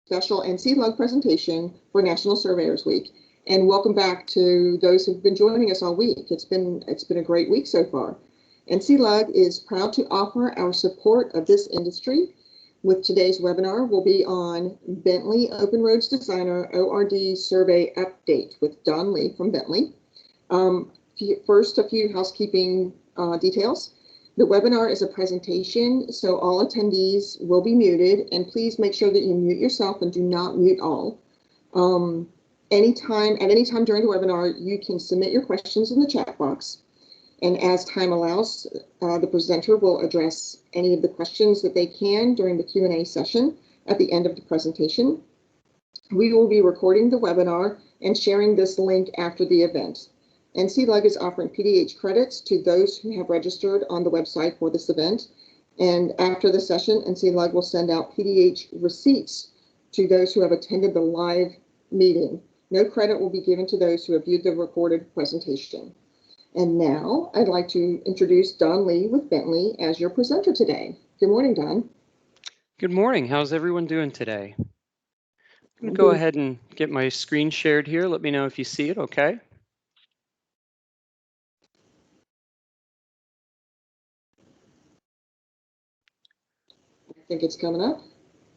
special NCLUG presentation for National Surveyors Week. And welcome back to those who've been joining us all week. It's been a great week so far. NCLUG is proud to offer our support of this industry. With today's webinar, we'll be on Bentley OpenRoad Designer ORD Survey Update with Don Lee from Bentley. First, a few housekeeping details. The webinar is a presentation, so all attendees will be muted, and please make sure that you mute yourself and do not mute all. At any time during the webinar, you can submit your questions in the chat box. And as time allows, the presenter will address any of the questions that they can during the Q&A session at the end of the presentation. We will be recording the webinar and sharing this link after the event. NCLUG is offering PDH credits to those who have registered on the website for this event. And after the session, NCLUG will send out PDH receipts to those who have attended the live meeting. No credit will be given to those who have viewed the recorded presentation. And now I'd like to introduce Don Lee with Bentley as your presenter today. Good morning, Don. Good morning. How's everyone doing today? I'm going to go ahead and get my screen shared here. Let me know if you see it, okay? I think it's coming up.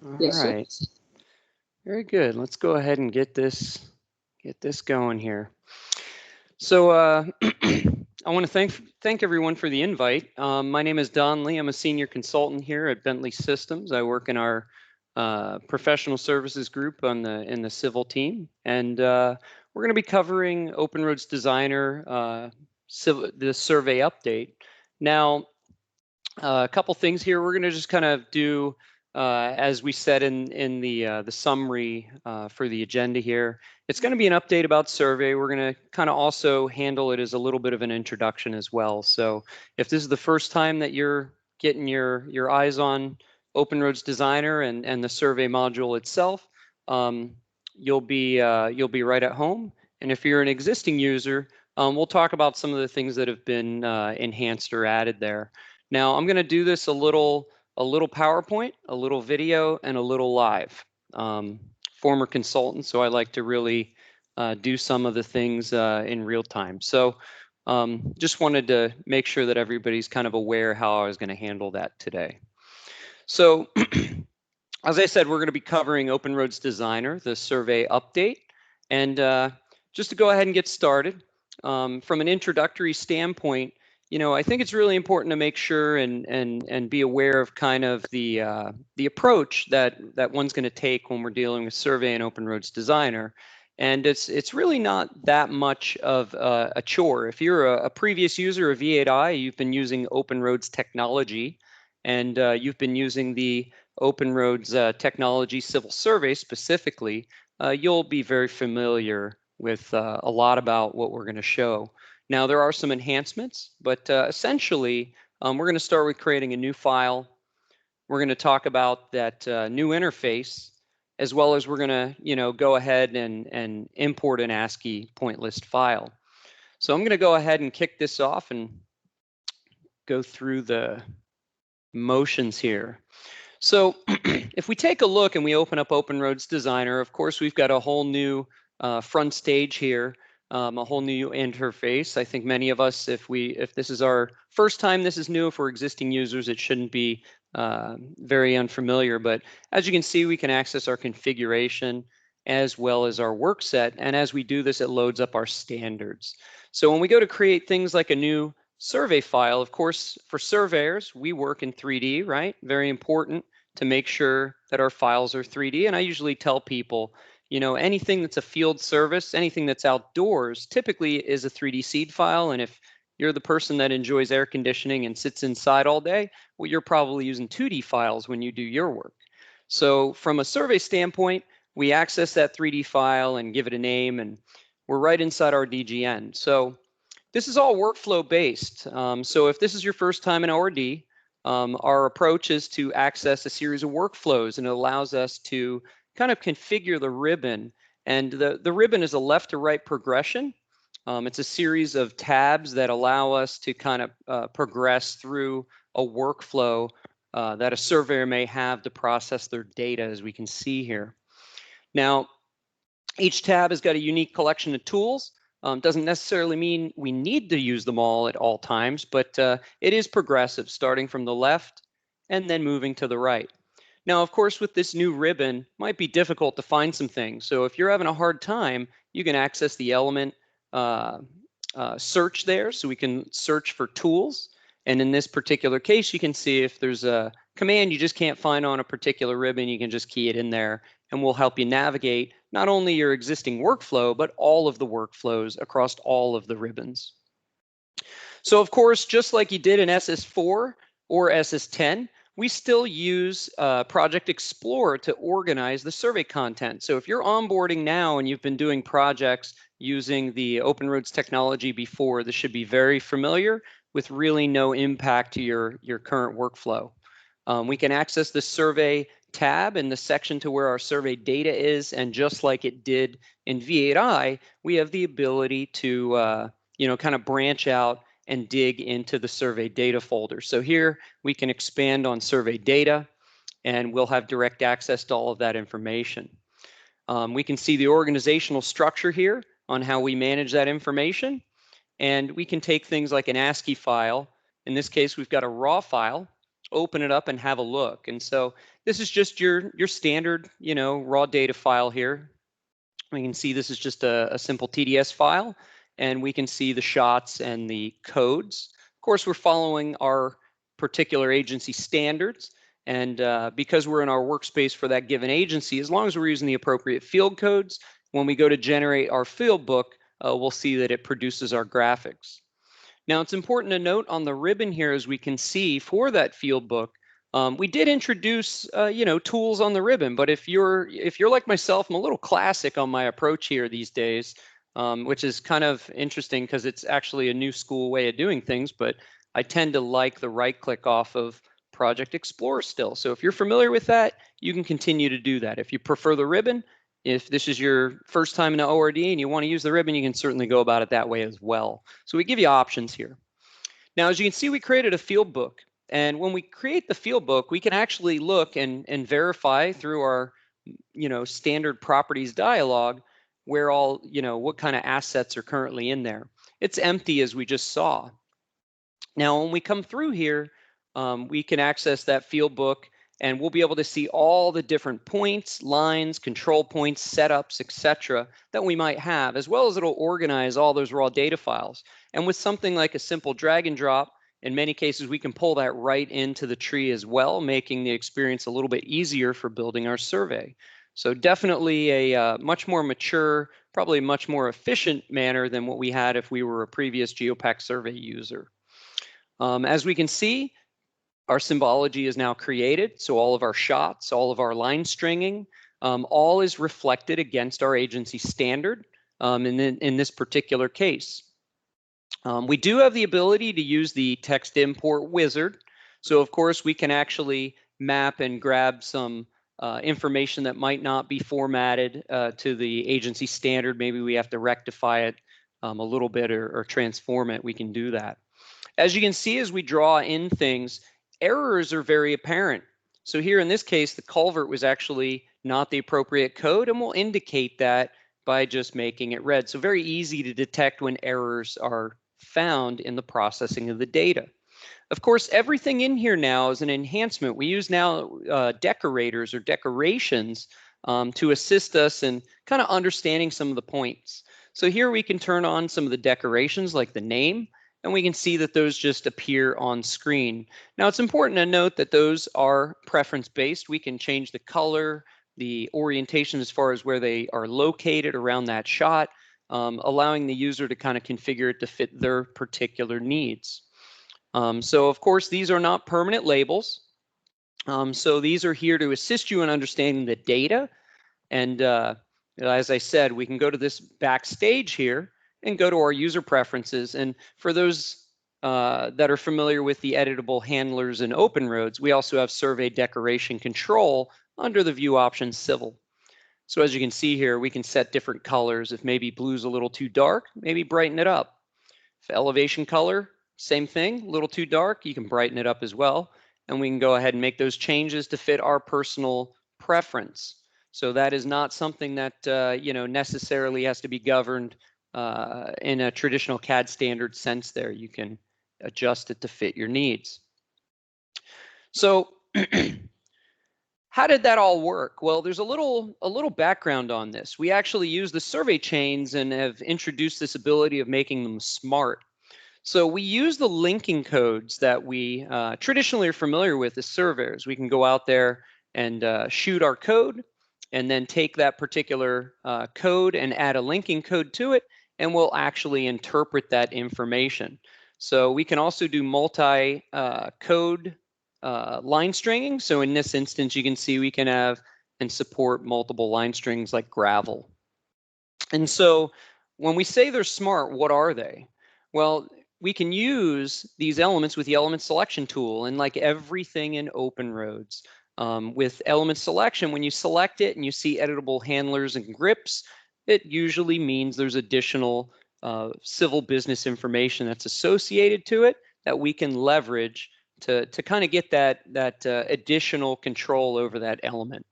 All right. Sir. Very good. Let's go ahead and get this going here. So I want to thank everyone for the invite. My name is Don Lee. I'm a senior consultant here at Bentley Systems. I work in our professional services group in the civil team, and we're going to be covering OpenRoad Designer, the survey update. Now, a couple things here. We're going to just kind of do, as we said in the summary for the agenda here, it's going to be an update about survey. We're going to kind of also handle it as a little bit of an introduction as well. So if this is the first time that you're getting your eyes on OpenRoad Designer and the survey module itself, you'll be right at home. And if you're an existing user, we'll talk about some of the things that have been enhanced or added there. Now I'm going to do this a little PowerPoint, a little video, and a little live. Former consultant, so I like to really do some of the things in real time. So just wanted to make sure that everybody's kind of aware how I was going to handle that today. So as I said, we're going to be covering OpenRoad Designer, the survey update. And just to go ahead and get started, from an introductory standpoint, you know, I think it's really important to make sure and be aware of kind of the approach that one's going to take when we're dealing with survey and OpenRoad Designer. And it's really not that much of a chore. If you're a previous user of V8i, you've been using OpenRoad's technology, and you've been using the OpenRoad's technology civil survey specifically, you'll be very familiar with a lot about what we're going to show. Now, there are some enhancements, but essentially, we're going to start with creating a new file. We're going to talk about that new interface, as well as we're going to, you know, go ahead and import an ASCII point list file. So I'm going to go ahead and kick this off and go through the motions here. So if we take a look and we open up OpenRoad Designer, of course, we've got a whole new front stage here. A whole new interface. I think many of us, if this is our first time this is new, for existing users, it shouldn't be very unfamiliar. But as you can see, we can access our configuration as well as our work set. And as we do this, it loads up our standards. So when we go to create things like a new survey file, of course, for surveyors, we work in 3D, right? Very important to make sure that our files are 3D. And I usually tell people, you know, anything that's a field service, anything that's outdoors, typically is a 3D seed file. And if you're the person that enjoys air conditioning and sits inside all day, well, you're probably using 2D files when you do your work. So from a survey standpoint, we access that 3D file and give it a name, and we're right inside our DGN. So this is all workflow based. So if this is your first time in ORD, our approach is to access a series of workflows, and it allows us to kind of configure the ribbon. And the ribbon is a left to right progression. It's a series of tabs that allow us to kind of progress through a workflow that a surveyor may have to process their data, as we can see here. Now, each tab has got a unique collection of tools. Doesn't necessarily mean we need to use them all at all times, but it is progressive, starting from the left and then moving to the right. Now, of course, with this new ribbon, it might be difficult to find some things. So if you're having a hard time, you can access the element search there. So we can search for tools. And in this particular case, you can see if there's a command you just can't find on a particular ribbon, you can just key it in there, and we'll help you navigate not only your existing workflow, but all of the workflows across all of the ribbons. So of course, just like you did in SS4 or SS10, we still use Project Explorer to organize the survey content. So if you're onboarding now and you've been doing projects using the OpenRoads technology before, this should be very familiar with really no impact to your current workflow. We can access the survey tab in the section to where our survey data is, and just like it did in V8i, we have the ability to kind of branch out and dig into the survey data folder. So here we can expand on survey data, and we'll have direct access to all of that information. We can see the organizational structure here on how we manage that information, and we can take things like an ASCII file. In this case, we've got a raw file, open it up and have a look. And so this is just your standard, raw data file here. We can see this is just a simple TDS file, and we can see the shots and the codes. Of course, we're following our particular agency standards, and because we're in our workspace for that given agency, as long as we're using the appropriate field codes, when we go to generate our field book, we'll see that it produces our graphics. Now, it's important to note on the ribbon here, as we can see for that field book, we did introduce, tools on the ribbon. But if you're like myself, I'm a little classic on my approach here these days, which is kind of interesting because it's actually a new school way of doing things. But I tend to like the right-click off of Project Explorer still. So if you're familiar with that, you can continue to do that. If you prefer the ribbon, if this is your first time in the ORD and you want to use the ribbon, you can certainly go about it that way as well. So we give you options here. Now, as you can see, we created a field book. And when we create the field book, we can actually look and verify through our standard properties dialog where all, what kind of assets are currently in there. It's empty, as we just saw. Now, when we come through here, we can access that field book, and we'll be able to see all the different points, lines, control points, setups, etc. that we might have, as well as it'll organize all those raw data files. And with something like a simple drag and drop, in many cases, we can pull that right into the tree as well, making the experience a little bit easier for building our survey. So definitely a much more mature, probably much more efficient manner than what we had if we were a previous GeoPack survey user. As we can see, our symbology is now created. So all of our shots, all of our line stringing, all is reflected against our agency standard in this particular case. We do have the ability to use the text import wizard. So of course, we can actually map and grab some information that might not be formatted to the agency standard. Maybe we have to rectify it a little bit or transform it. We can do that. As you can see, as we draw in things, errors are very apparent. So here in this case, the culvert was actually not the appropriate code, and we'll indicate that by just making it red. So very easy to detect when errors are found in the processing of the data. Of course, everything in here now is an enhancement. We use now decorators or decorations to assist us in kind of understanding some of the points. So here we can turn on some of the decorations like the name, and we can see that those just appear on screen. Now, it's important to note that those are preference-based. We can change the color, the orientation as far as where they are located around that shot, allowing the user to kind of configure it to fit their particular needs. So, of course, these are not permanent labels. So these are here to assist you in understanding the data. And as I said, we can go to this backstage here and go to our user preferences. And for those that are familiar with the editable handlers in OpenRoads, we also have survey decoration control under the view option civil. So as you can see here, we can set different colors. If maybe blue's a little too dark, maybe brighten it up. If elevation color, same thing, a little too dark, you can brighten it up as well. And we can go ahead and make those changes to fit our personal preference. So that is not something that necessarily has to be governed in a traditional CAD standard sense there. You can adjust it to fit your needs. So how did that all work? Well, there's a little background on this. We actually use the survey chains and have introduced this ability of making them smart. So we use the linking codes that we traditionally are familiar with as surveyors. We can go out there and shoot our code and then take that particular code and add a linking code to it, and we'll actually interpret that information. So we can also do multi-code line stringing. So in this instance, you can see we can have and support multiple line strings like gravel. And so when we say they're smart, what are they? Well, we can use these elements with the element selection tool, and like everything in OpenRoads, with element selection, when you select it and you see editable handlers and grips, it usually means there's additional civil business information that's associated to it that we can leverage to kind of get that additional control over that element.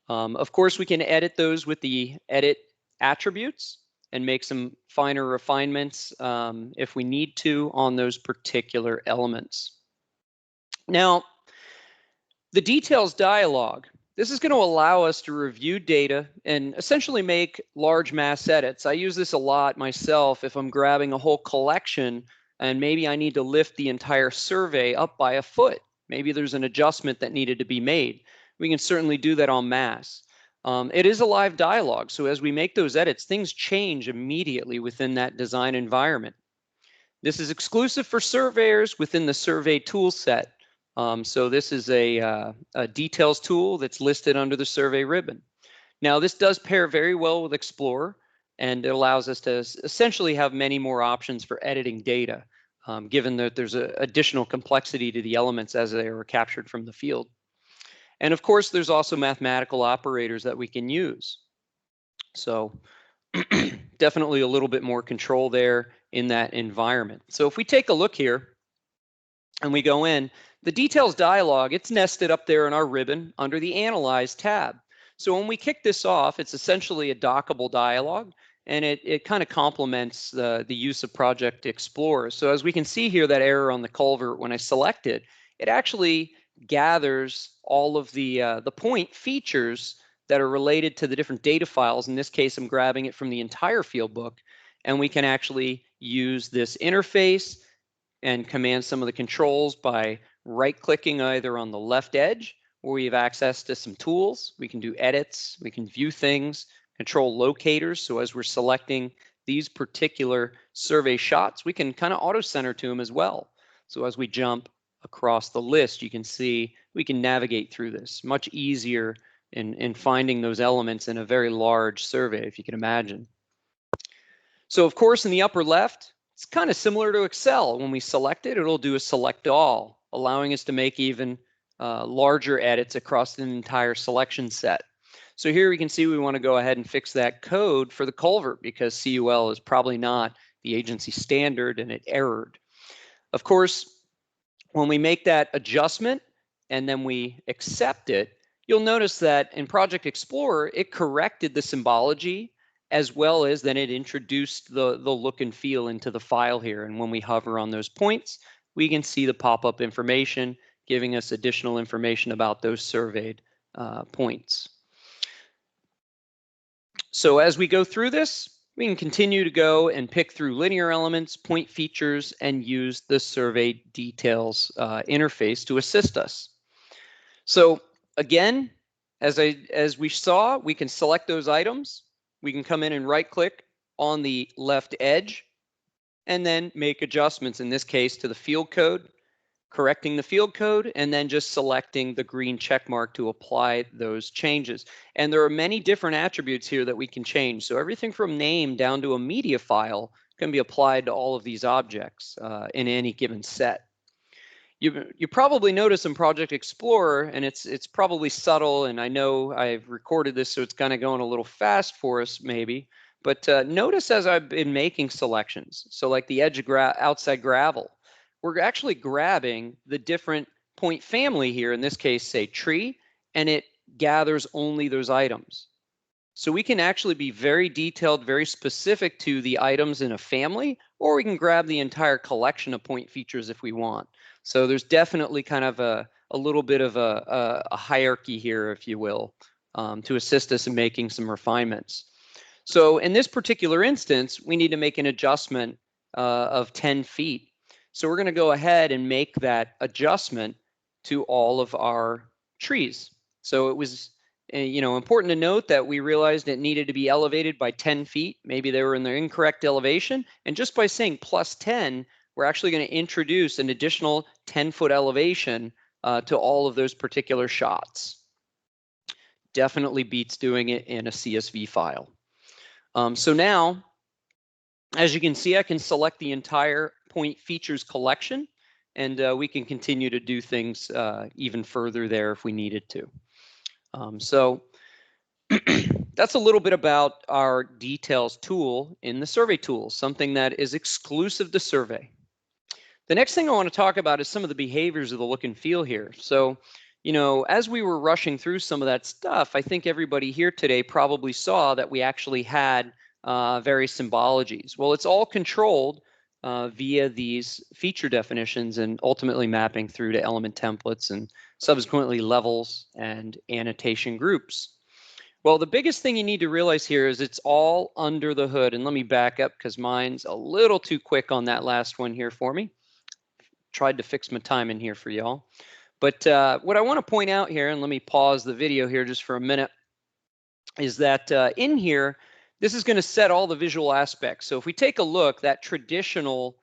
Of course, we can edit those with the edit attributes and make some finer refinements if we need to on those particular elements. Now, the details dialog. This is going to allow us to review data and essentially make large mass edits. I use this a lot myself if I'm grabbing a whole collection and maybe I need to lift the entire survey up by a foot. Maybe there's an adjustment that needed to be made. We can certainly do that en masse. It is a live dialogue, so as we make those edits, things change immediately within that design environment. This is exclusive for surveyors within the survey tool set. So this is a details tool that's listed under the survey ribbon. Now, this does pair very well with Explorer, and it allows us to essentially have many more options for editing data, given that there's an additional complexity to the elements as they are captured from the field. And of course, there's also mathematical operators that we can use. So definitely a little bit more control there in that environment. So if we take a look here and we go in, the details dialog, it's nested up there in our ribbon under the Analyze tab. So when we kick this off, it's essentially a dockable dialog, and it kind of complements the use of Project Explorer. So as we can see here, that error on the culvert, when I select it, it actually gathers all of the point features that are related to the different data files. In this case, I'm grabbing it from the entire field book, and we can actually use this interface and command some of the controls by right-clicking either on the left edge, where we have access to some tools. We can do edits, we can view things, control locators. So as we're selecting these particular survey shots, we can kind of auto-center to them as well. So as we jump across the list, you can see we can navigate through this much easier in finding those elements in a very large survey, if you can imagine. So of course, in the upper left, it's kind of similar to Excel. When we select it, it'll do a select all, allowing us to make even larger edits across an entire selection set. So here we can see we want to go ahead and fix that code for the culvert because CUL is probably not the agency standard and it errored. Of course, when we make that adjustment and then we accept it, you'll notice that in Project Explorer, it corrected the symbology as well as then it introduced the look and feel into the file here. And when we hover on those points, we can see the pop-up information giving us additional information about those surveyed points. So as we go through this, we can continue to go and pick through linear elements, point features, and use the survey details interface to assist us. So again, as we saw, we can select those items. We can come in and right-click on the left edge and then make adjustments, in this case, to the field code, correcting the field code, and then just selecting the green check mark to apply those changes. And there are many different attributes here that we can change. So everything from name down to a media file can be applied to all of these objects in any given set. You probably notice in Project Explorer, and it's probably subtle, and I know I've recorded this, so it's kind of going a little fast for us maybe, but notice as I've been making selections, so like the edge of outside gravel, we're actually grabbing the different point family here, in this case, say tree, and it gathers only those items. So we can actually be very detailed, very specific to the items in a family, or we can grab the entire collection of point features if we want. So there's definitely kind of a little bit of a hierarchy here, if you will, to assist us in making some refinements. So in this particular instance, we need to make an adjustment of 10 feet. So we're going to go ahead and make that adjustment to all of our trees. So it was important to note that we realized it needed to be elevated by 10 feet. Maybe they were in the incorrect elevation. And just by saying plus 10, we're actually going to introduce an additional 10-foot elevation to all of those particular shots. Definitely beats doing it in a CSV file. So now, as you can see, I can select the entire point features collection, and we can continue to do things even further there if we needed to. So that's a little bit about our details tool in the survey tools, something that is exclusive to survey. The next thing I want to talk about is some of the behaviors of the look and feel here. So, as we were rushing through some of that stuff, I think everybody here today probably saw that we actually had various symbologies. Well, it's all controlled via these feature definitions and ultimately mapping through to element templates and subsequently levels and annotation groups. Well, the biggest thing you need to realize here is it's all under the hood. And let me back up because mine's a little too quick on that last one here for me. Tried to fix my timing here for y'all. But what I want to point out here, and let me pause the video here just for a minute, is that in here, this is going to set all the visual aspects. So if we take a look, that traditional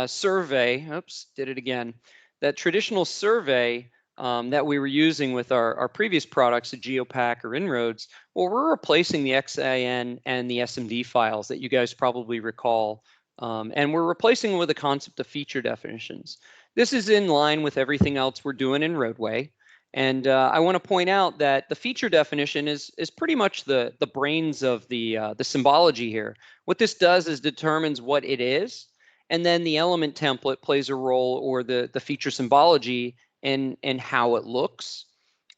survey, oops, did it again, that traditional survey that we were using with our previous products, the Geopack or Inroads, well, we're replacing the XIN and the SMD files that you guys probably recall. And we're replacing them with the concept of feature definitions. This is in line with everything else we're doing in Roadway. And I want to point out that the feature definition is pretty much the brains of the symbology here. What this does is determines what it is, and then the element template plays a role, or the feature symbology, in how it looks.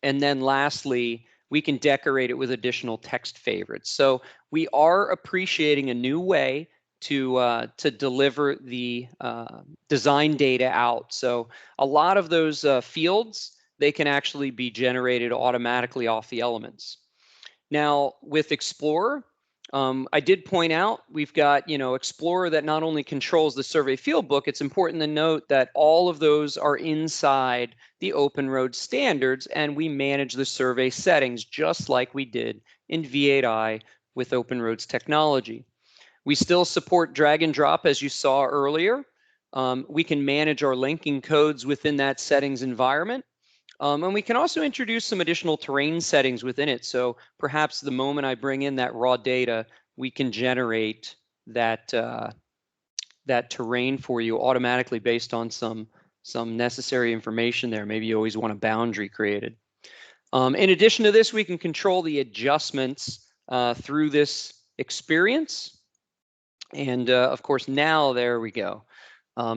And then lastly, we can decorate it with additional text favorites. So we are appreciating a new way to deliver the design data out. So a lot of those fields, they can actually be generated automatically off the elements. Now with Explorer, I did point out we've got Explorer that not only controls the survey field book, it's important to note that all of those are inside the OpenRoad standards, and we manage the survey settings just like we did in V8i with OpenRoad's technology. We still support drag and drop, as you saw earlier. We can manage our linking codes within that settings environment. And we can also introduce some additional terrain settings within it. So perhaps the moment I bring in that raw data, we can generate that that terrain for you automatically based on some necessary information there. Maybe you always want a boundary created. In addition to this, we can control the adjustments through this experience. And of course, now there we go.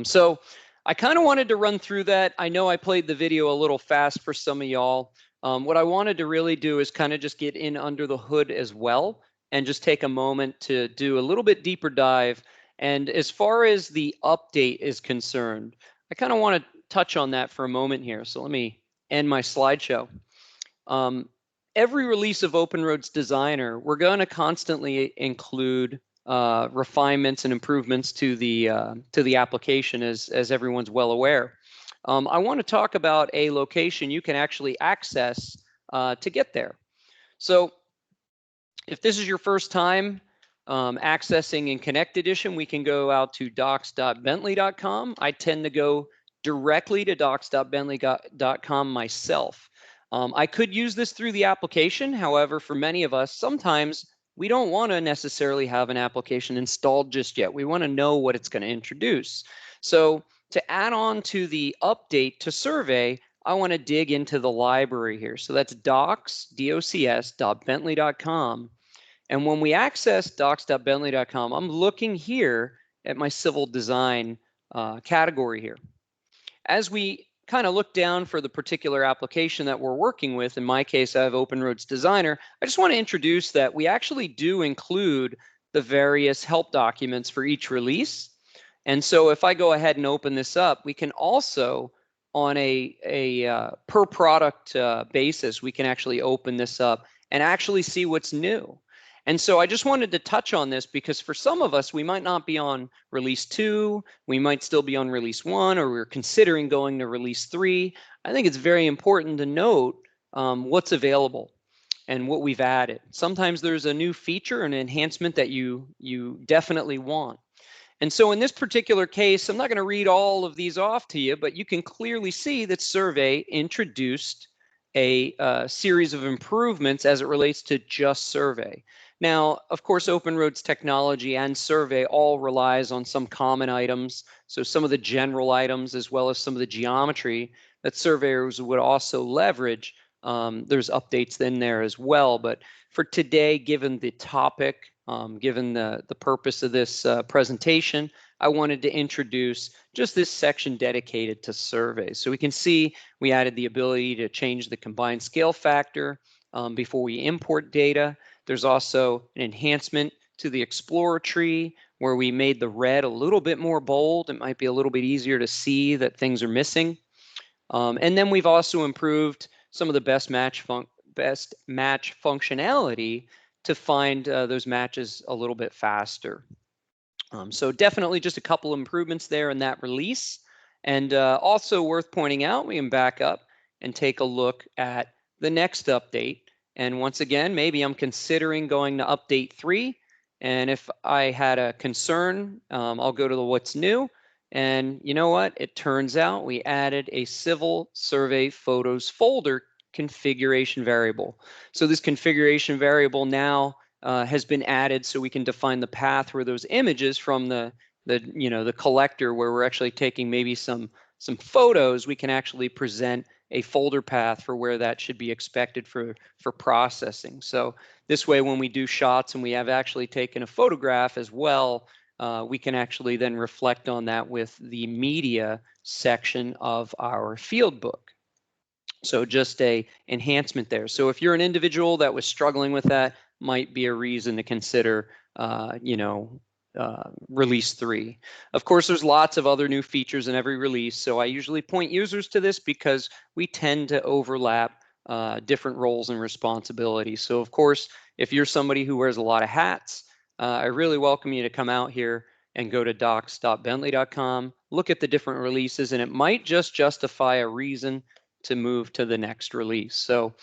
So I kind of wanted to run through that. I know I played the video a little fast for some of y'all. What I wanted to really do is kind of just get in under the hood as well and just take a moment to do a little bit deeper dive. And as far as the update is concerned, I kind of want to touch on that for a moment here. So let me end my slideshow. Every release of OpenRoad's Designer, we're going to constantly include refinements and improvements to the application, as everyone's well aware. I want to talk about a location you can actually access to get there. So if this is your first time accessing in Connect Edition, we can go out to docs.bentley.com. I tend to go directly to docs.bentley.com myself. I could use this through the application. However, for many of us, sometimes we don't want to necessarily have an application installed just yet. We want to know what it's going to introduce. So to add on to the update to survey, I want to dig into the library here. So that's docs.bentley.com. And when we access docs.bentley.com, I'm looking here at my civil design category here. As we kind of look down for the particular application that we're working with, in my case, I have OpenRoad Designer, I just want to introduce that we actually do include the various help documents for each release. And so if I go ahead and open this up, we can also, on a per product basis, we can actually open this up and actually see what's new. And so I just wanted to touch on this because for some of us, we might not be on release 2, we might still be on release 1, or we're considering going to release 3. I think it's very important to note what's available and what we've added. Sometimes there's a new feature, an enhancement that you definitely want. And so in this particular case, I'm not going to read all of these off to you, but you can clearly see that Survey introduced a series of improvements as it relates to just Survey. Now, of course, OpenRoad's technology and Survey all relies on some common items. So some of the general items, as well as some of the geometry that surveyors would also leverage, there's updates in there as well. But for today, given the topic, given the purpose of this presentation, I wanted to introduce just this section dedicated to surveys. So we can see we added the ability to change the combined scale factor before we import data. There's also an enhancement to the Explorer tree where we made the red a little bit more bold. It might be a little bit easier to see that things are missing. And then we've also improved some of the best match functionality to find those matches a little bit faster. So definitely just a couple improvements there in that release. And also worth pointing out, we can back up and take a look at the next update. And once again, maybe I'm considering going to update 3. And if I had a concern, I'll go to the what's new. And you know what? It turns out we added a civil survey photos folder configuration variable. So this configuration variable now has been added so we can define the path where those images from the collector, where we're actually taking maybe some photos, we can actually present a folder path for where that should be expected for processing. So this way, when we do shots and we have actually taken a photograph as well, we can actually then reflect on that with the media section of our field book. So just a enhancement there. So if you're an individual that was struggling with that, might be a reason to consider, release 3. Of course, there's lots of other new features in every release. So I usually point users to this because we tend to overlap different roles and responsibilities. So of course, if you're somebody who wears a lot of hats, I really welcome you to come out here and go to docs.bentley.com, look at the different releases, and it might just justify a reason to move to the next release. So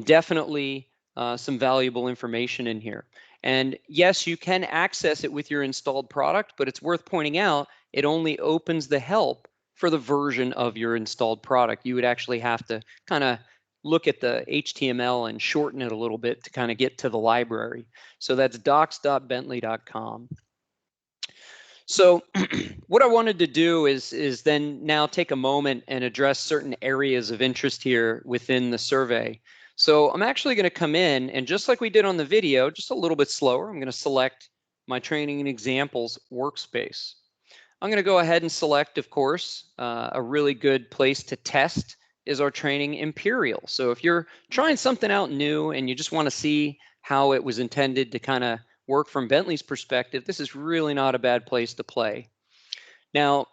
definitely some valuable information in here. And yes, you can access it with your installed product, but it's worth pointing out it only opens the help for the version of your installed product. You would actually have to kind of look at the HTML and shorten it a little bit to kind of get to the library. So that's docs.bentley.com. So what I wanted to do is then now take a moment and address certain areas of interest here within the survey. So I'm actually going to come in, and just like we did on the video, just a little bit slower, I'm going to select my training and examples workspace. I'm going to go ahead and select, of course, a really good place to test is our training Imperial. So if you're trying something out new and you just want to see how it was intended to kind of work from Bentley's perspective, this is really not a bad place to play. Now,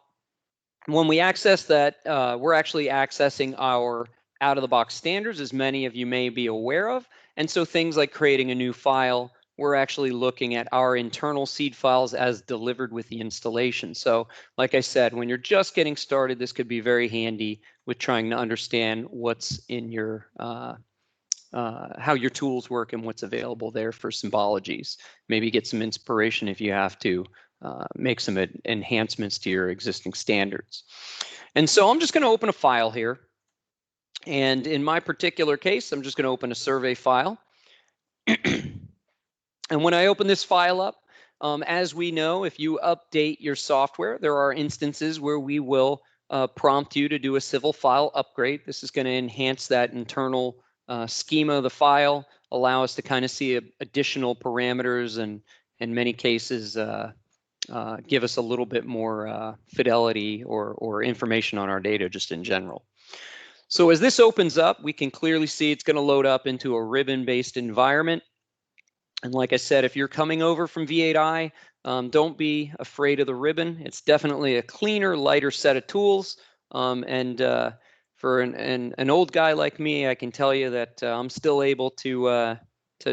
when we access that, we're actually accessing our out-of-the-box standards, as many of you may be aware of. And so things like creating a new file, we're actually looking at our internal seed files as delivered with the installation. So like I said, when you're just getting started, this could be very handy with trying to understand what's in your how your tools work and what's available there for symbologies. Maybe get some inspiration if you have to make some enhancements to your existing standards. And so I'm just going to open a file here. And in my particular case, I'm just going to open a survey file. And when I open this file up, as we know, if you update your software, there are instances where we will prompt you to do a civil file upgrade. This is going to enhance that internal schema of the file, allow us to kind of see additional parameters and in many cases give us a little bit more fidelity or information on our data just in general. So as this opens up, we can clearly see it's going to load up into a ribbon-based environment. And like I said, if you're coming over from V8i, don't be afraid of the ribbon. It's definitely a cleaner, lighter set of tools. For an old guy like me, I can tell you that I'm still able to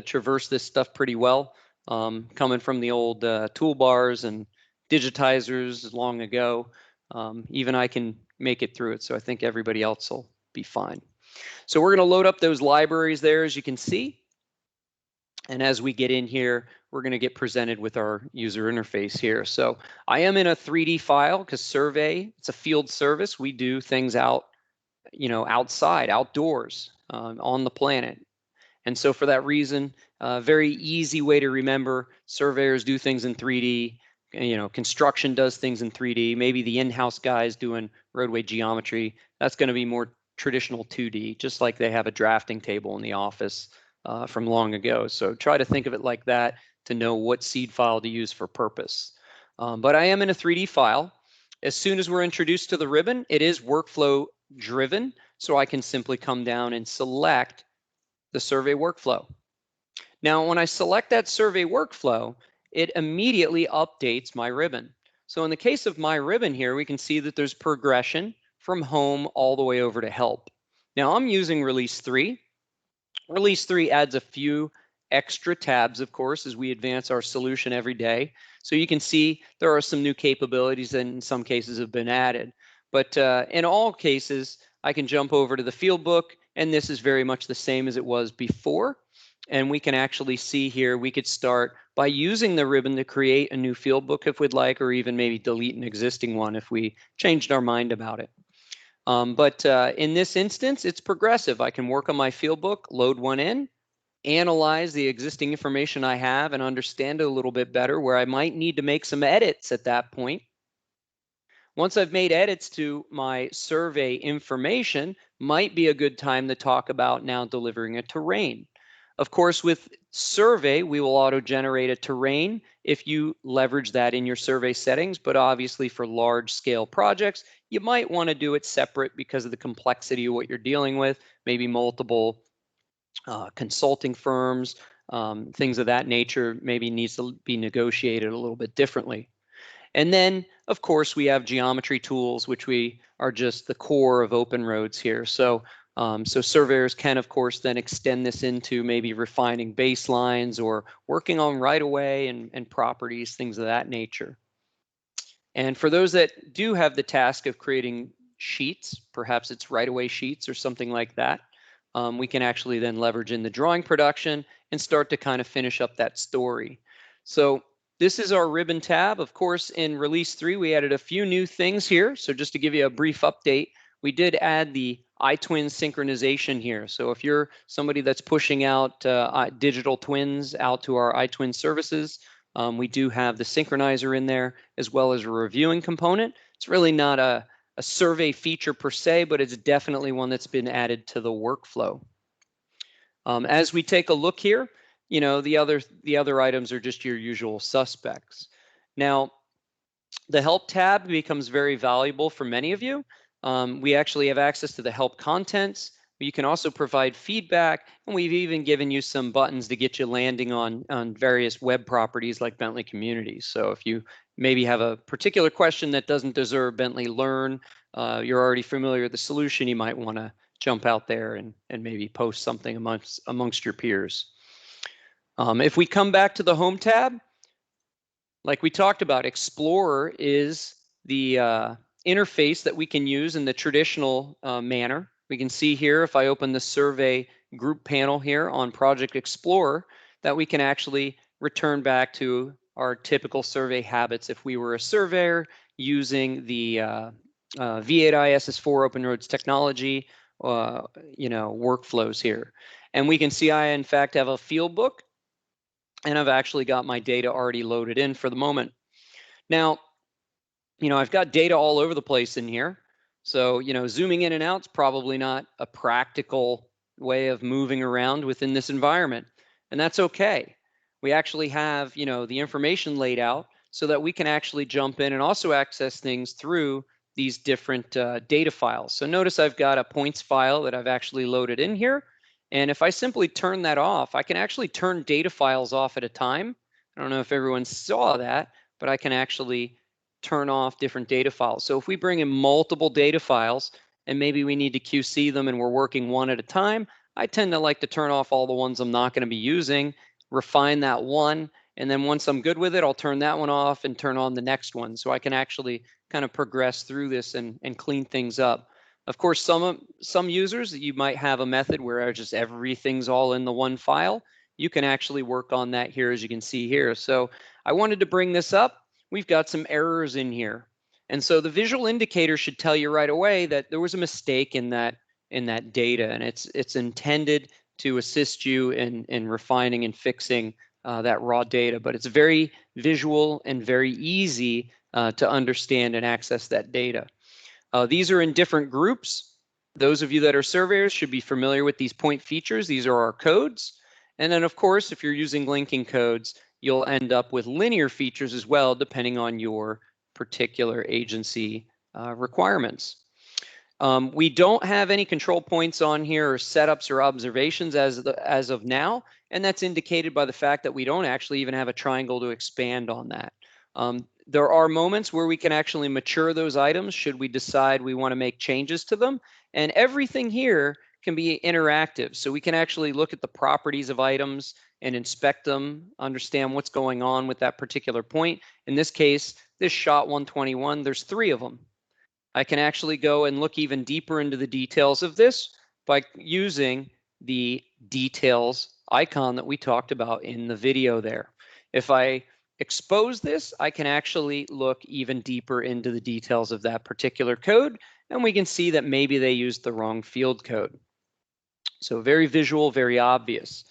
traverse this stuff pretty well. Coming from the old toolbars and digitizers long ago, even I can make it through it. So I think everybody else will be fine. So we're going to load up those libraries there, as you can see. And as we get in here, we're going to get presented with our user interface here. So I am in a 3D file because survey, it's a field service. We do things out, outside, outdoors, on the planet. And so for that reason, very easy way to remember, surveyors do things in 3D, construction does things in 3D. Maybe the in-house guys doing roadway geometry, that's going to be more traditional 2D, just like they have a drafting table in the office from long ago. So try to think of it like that to know what seed file to use for purpose. But I am in a 3D file. As soon as we're introduced to the ribbon, it is workflow driven. So I can simply come down and select the survey workflow. Now, when I select that survey workflow, it immediately updates my ribbon. So in the case of my ribbon here, we can see that there's progression from home all the way over to help. Now I'm using release 3. Release 3 adds a few extra tabs, of course, as we advance our solution every day. So you can see there are some new capabilities that in some cases have been added. But in all cases, I can jump over to the field book, and this is very much the same as it was before. And we can actually see here, we could start by using the ribbon to create a new field book if we'd like, or even maybe delete an existing one if we changed our mind about it. But in this instance, it's progressive. I can work on my field book, load one in, analyze the existing information I have and understand it a little bit better where I might need to make some edits at that point. Once I've made edits to my survey information, might be a good time to talk about now delivering a terrain. Of course, with survey, we will auto-generate a terrain if you leverage that in your survey settings, but obviously for large scale projects, you might want to do it separate because of the complexity of what you're dealing with, maybe multiple consulting firms, things of that nature, maybe needs to be negotiated a little bit differently. And then, of course, we have geometry tools, which we are just the core of OpenRoads here. So surveyors can, of course, then extend this into maybe refining baselines or working on right-of-way and properties, things of that nature. And for those that do have the task of creating sheets, perhaps it's right-of-way sheets or something like that, we can actually then leverage in the drawing production and start to kind of finish up that story. So this is our ribbon tab. Of course, in release 3, we added a few new things here. So just to give you a brief update, we did add the iTwin synchronization here. So if you're somebody that's pushing out digital twins out to our iTwin services, we do have the synchronizer in there as well as a reviewing component. It's really not a survey feature per se, but it's definitely one that's been added to the workflow. As we take a look here, the other items are just your usual suspects. Now, the help tab becomes very valuable for many of you. We actually have access to the help contents. You can also provide feedback, and we've even given you some buttons to get you landing on various web properties like Bentley Communities. So if you maybe have a particular question that doesn't deserve Bentley Learn, you're already familiar with the solution, you might want to jump out there and maybe post something amongst your peers. If we come back to the Home tab, like we talked about, Explorer is the interface that we can use in the traditional manner. We can see here, if I open the survey group panel here on Project Explorer, that we can actually return back to our typical survey habits if we were a surveyor using the V8i SS4 OpenRoads technology, workflows here. And we can see I, in fact, have a field book, and I've actually got my data already loaded in for the moment. Now, I've got data all over the place in here. So, zooming in and out is probably not a practical way of moving around within this environment. And that's okay. We actually have, the information laid out so that we can actually jump in and also access things through these different data files. So notice I've got a points file that I've actually loaded in here. And if I simply turn that off, I can actually turn data files off at a time. I don't know if everyone saw that, but I can actually turn off different data files. So if we bring in multiple data files and maybe we need to QC them and we're working one at a time, I tend to like to turn off all the ones I'm not going to be using, refine that one, and then once I'm good with it, I'll turn that one off and turn on the next one. So I can actually kind of progress through this and clean things up. Of course, some users, you might have a method where just everything's all in the one file. You can actually work on that here, as you can see here. So I wanted to bring this up. We've got some errors in here. And so the visual indicator should tell you right away that there was a mistake in that data, and it's intended to assist you in refining and fixing that raw data. But it's very visual and very easy to understand and access that data. These are in different groups. Those of you that are surveyors should be familiar with these point features. These are our codes. And then, of course, if you're using linking codes, you'll end up with linear features as well, depending on your particular agency requirements. We don't have any control points on here or setups or observations as of now, and that's indicated by the fact that we don't actually even have a triangle to expand on that. There are moments where we can actually mature those items should we decide we want to make changes to them, and everything here can be interactive. So we can actually look at the properties of items and inspect them, understand what's going on with that particular point. In this case, this shot 121, there's 3 of them. I can actually go and look even deeper into the details of this by using the details icon that we talked about in the video there. If I expose this, I can actually look even deeper into the details of that particular code, and we can see that maybe they used the wrong field code. So very visual, very obvious.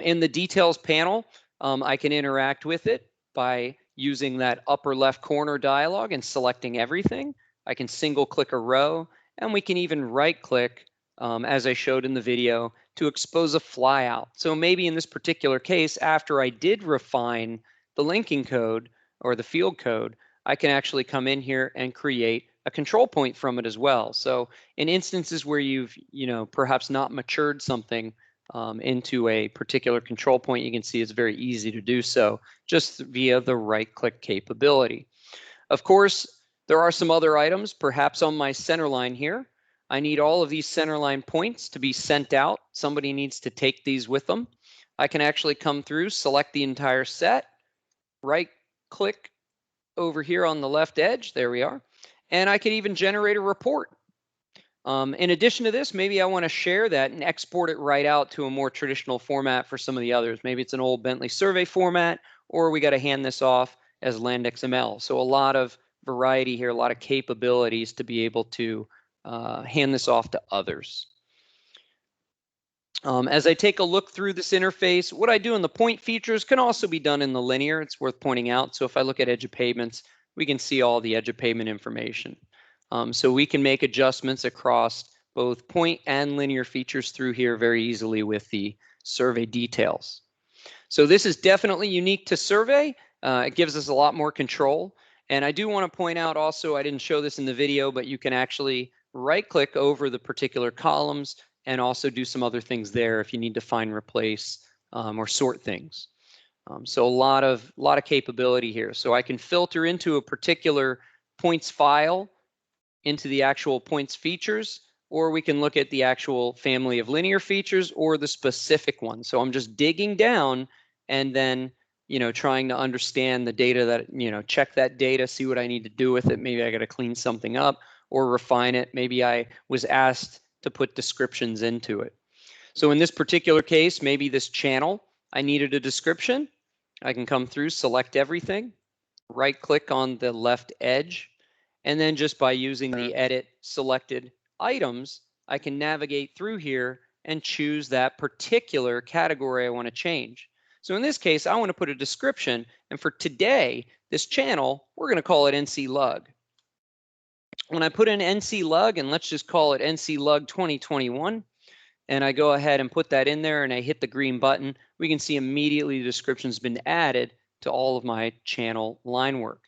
In the details panel, I can interact with it by using that upper left corner dialog and selecting everything. I can single click a row, and we can even right click, as I showed in the video, to expose a flyout. So maybe in this particular case, after I did refine the linking code or the field code, I can actually come in here and create a control point from it as well. So in instances where you've, perhaps not matured something into a particular control point, you can see it's very easy to do so just via the right click capability. Of course, there are some other items, perhaps on my center line here. I need all of these center line points to be sent out. Somebody needs to take these with them. I can actually come through, select the entire set, right click over here on the left edge, there we are, and I could even generate a report. In addition to this, maybe I want to share that and export it right out to a more traditional format for some of the others. Maybe it's an old Bentley survey format, or we got to hand this off as LandXML. So a lot of variety here, a lot of capabilities to be able to hand this off to others. As I take a look through this interface, what I do in the point features can also be done in the linear. It's worth pointing out. So if I look at edge of pavements, we can see all the edge of pavement information. So we can make adjustments across both point and linear features through here very easily with the survey details. So this is definitely unique to survey. It gives us a lot more control. And I do want to point out also, I didn't show this in the video, but you can actually right click over the particular columns and also do some other things there if you need to find, replace, or sort things. So a lot of capability here. So I can filter into a particular points file into the actual points features, or we can look at the actual family of linear features or the specific one. So I'm just digging down and then, trying to understand the data that, check that data, see what I need to do with it. Maybe I got to clean something up or refine it. Maybe I was asked to put descriptions into it. So in this particular case, maybe this channel, I needed a description. I can come through, select everything, right click on the left edge, and then just by using the edit selected items, I can navigate through here and choose that particular category I want to change. So in this case, I want to put a description, and for today, this channel, we're going to call it NCLUG. When I put in NCLUG, and let's just call it NCLUG 2021, and I go ahead and put that in there and I hit the green button, we can see immediately the description's been added to all of my channel line work.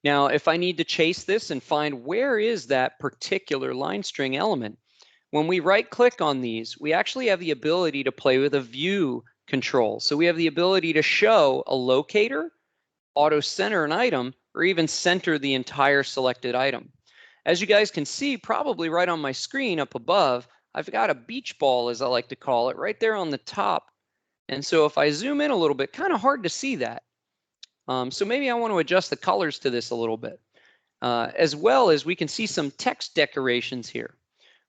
Now, if I need to chase this and find where is that particular line string element, when we right click on these, we actually have the ability to play with a view control. So we have the ability to show a locator, auto center an item, or even center the entire selected item. As you guys can see, probably right on my screen up above, I've got a beach ball, as I like to call it, right there on the top. And so if I zoom in a little bit, kind of hard to see that. So maybe I want to adjust the colors to this a little bit. As well as we can see some text decorations here.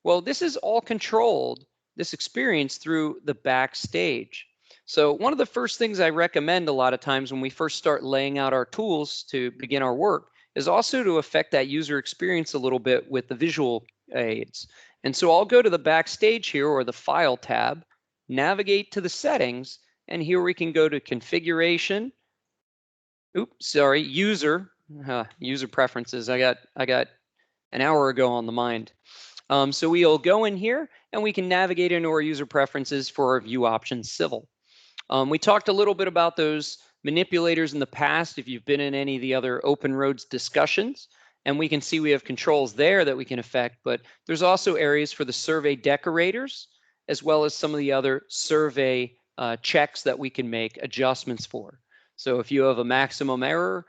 Well, this is all controlled, this experience, through the backstage. So one of the first things I recommend a lot of times when we first start laying out our tools to begin our work is also to affect that user experience a little bit with the visual aids. And so I'll go to the backstage here, or the File tab, navigate to the settings, and here we can go to configuration. Oops, sorry, user preferences. I got an hour ago on the mind. So we'll go in here and we can navigate into our user preferences for our view options civil. We talked a little bit about those manipulators in the past if you've been in any of the other OpenRoads discussions, and we can see we have controls there that we can affect, but there's also areas for the survey decorators, as well as some of the other survey checks that we can make adjustments for. So if you have a maximum error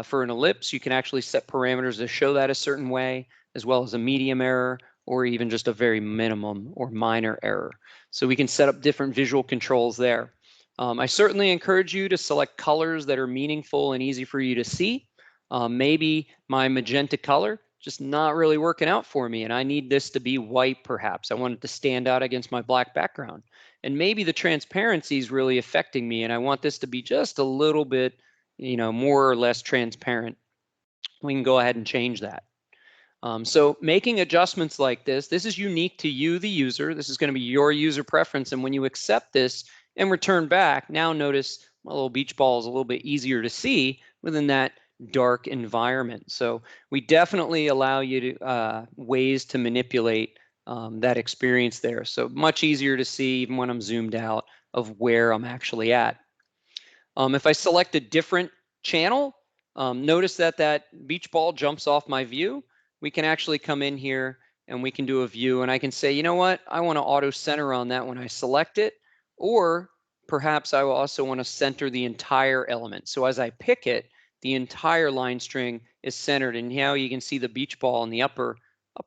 for an ellipse, you can actually set parameters to show that a certain way, as well as a medium error, or even just a very minimum or minor error. So we can set up different visual controls there. I certainly encourage you to select colors that are meaningful and easy for you to see. Maybe my magenta color just not really working out for me, and I need this to be white perhaps. I want it to stand out against my black background. And maybe the transparency is really affecting me, and I want this to be just a little bit, more or less transparent. We can go ahead and change that. So making adjustments like this is unique to you, the user. This is going to be your user preference. And when you accept this and return back, now notice my little beach ball is a little bit easier to see within that dark environment. So we definitely allow you to ways to manipulate that experience there. So much easier to see even when I'm zoomed out of where I'm actually at. If I select a different channel, notice that beach ball jumps off my view. We can actually come in here and we can do a view, and I can say, you know what, I want to auto center on that when I select it, or perhaps I will also want to center the entire element. So as I pick it, the entire line string is centered, and now you can see the beach ball in the upper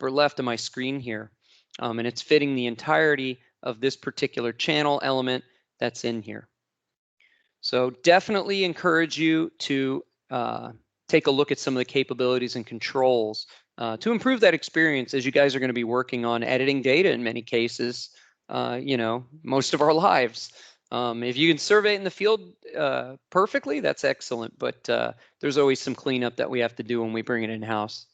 left of my screen here, and it's fitting the entirety of this particular channel element that's in here. So definitely encourage you to take a look at some of the capabilities and controls to improve that experience as you guys are going to be working on editing data in many cases, most of our lives. If you can survey it in the field perfectly, that's excellent, but there's always some cleanup that we have to do when we bring it in-house.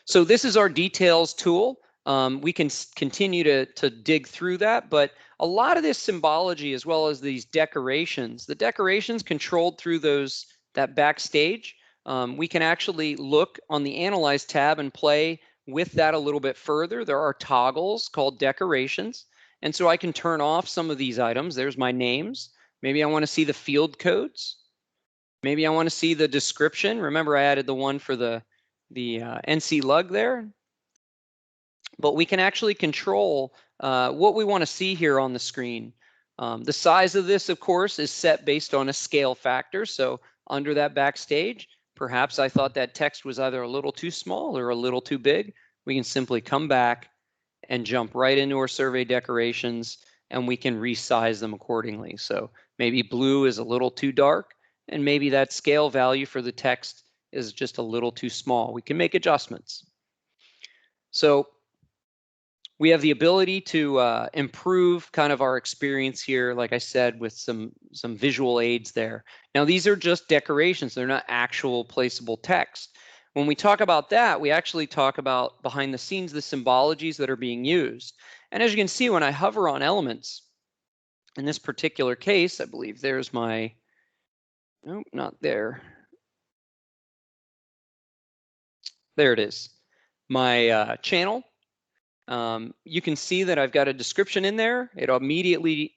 So this is our details tool. We can continue to dig through that, but a lot of this symbology, as well as these decorations, the decorations controlled through that backstage. We can actually look on the Analyze tab and play with that a little bit further. There are toggles called decorations, and so I can turn off some of these items. There's my names. Maybe I want to see the field codes. Maybe I want to see the description. Remember, I added the one for the NCLUG there. But we can actually control what we want to see here on the screen. The size of this, of course, is set based on a scale factor. So under that backstage, perhaps I thought that text was either a little too small or a little too big. We can simply come back and jump right into our survey decorations, and we can resize them accordingly. So maybe blue is a little too dark, and maybe that scale value for the text is just a little too small. We can make adjustments. So we have the ability to improve kind of our experience here, like I said, with some visual aids there. Now, these are just decorations. They're not actual placeable text. When we talk about that, we actually talk about behind the scenes, the symbologies that are being used. And as you can see, when I hover on elements, in this particular case, I believe there's my, nope, not there. There it is, my channel. You can see that I've got a description in there. It immediately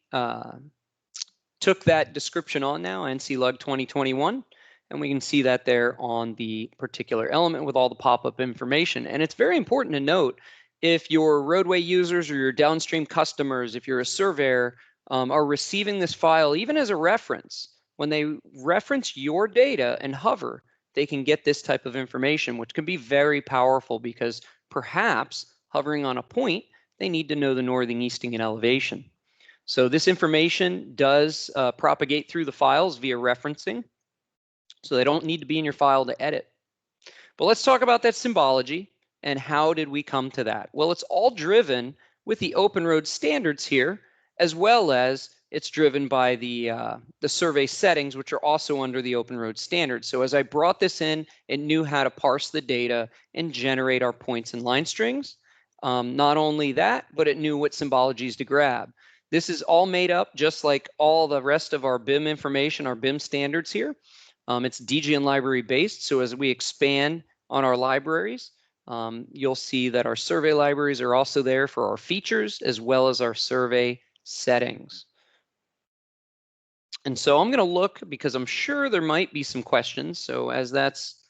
took that description on now, NCLUG 2021, and we can see that there on the particular element with all the pop-up information. And it's very important to note, if your roadway users or your downstream customers, if you're a surveyor, are receiving this file even as a reference, when they reference your data and hover, they can get this type of information, which can be very powerful because perhaps hovering on a point, they need to know the northing, easting, and elevation. So this information does propagate through the files via referencing, so they don't need to be in your file to edit. But let's talk about that symbology and how did we come to that? Well, it's all driven with the OpenRoad standards here, as well as it's driven by the survey settings, which are also under the OpenRoad standards. So as I brought this in, it knew how to parse the data and generate our points and line strings. Not only that, but it knew what symbologies to grab. This is all made up just like all the rest of our BIM information, our BIM standards here. It's DGN library based, so as we expand on our libraries, you'll see that our survey libraries are also there for our features as well as our survey settings. And so I'm going to look because I'm sure there might be some questions. So as that's